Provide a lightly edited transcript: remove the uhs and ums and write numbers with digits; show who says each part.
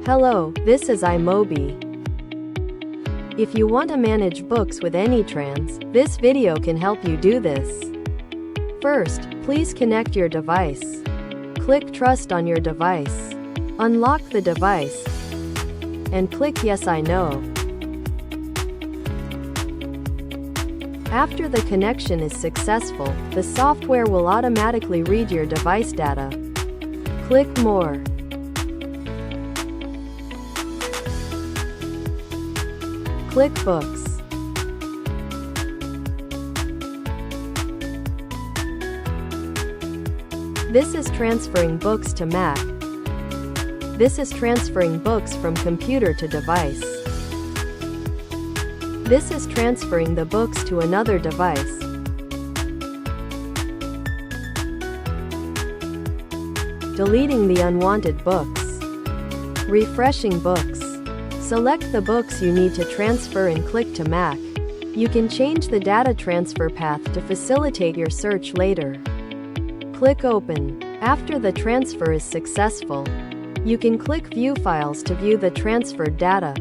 Speaker 1: Hello, this is iMobi. If you want to manage books with AnyTrans, this video can help you do this. First, please connect your device. Click Trust on your device. Unlock the device and click Yes, I know. After the connection is successful, the software will automatically read your device data. Click More. Click Books. This is transferring books to Mac. This is transferring books from computer to device. This is transferring the books to another device. Deleting the unwanted books. Refreshing books. Select the books you need to transfer and click to Mac. You can change the data transfer path to facilitate your search later. Click Open. After the transfer is successful, you can click View Files to view the transferred data.